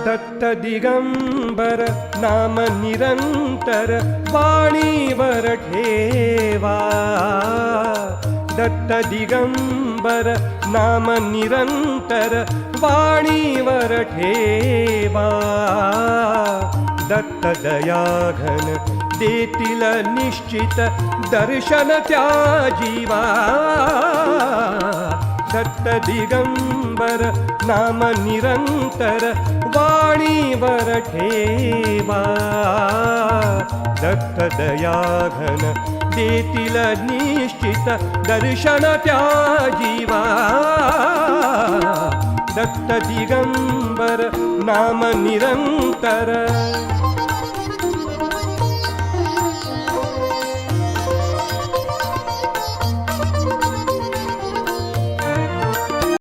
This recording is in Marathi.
दत्त दिगंबर नाम निरंतर वाणीवर ठेवा. दत्त दिगंबर नाम निरंतर वाणीवर ठेवा. दत्त दयाघन देतील निश्चित दर्शन त्या जीवा. दत्त दिगंबर नाम निरंतर वाणीवर ठेवा. दत्त दयाघन देतील निश्चित दर्शन त्या जीवा. दत्त दिगंबर नाम निरंतर.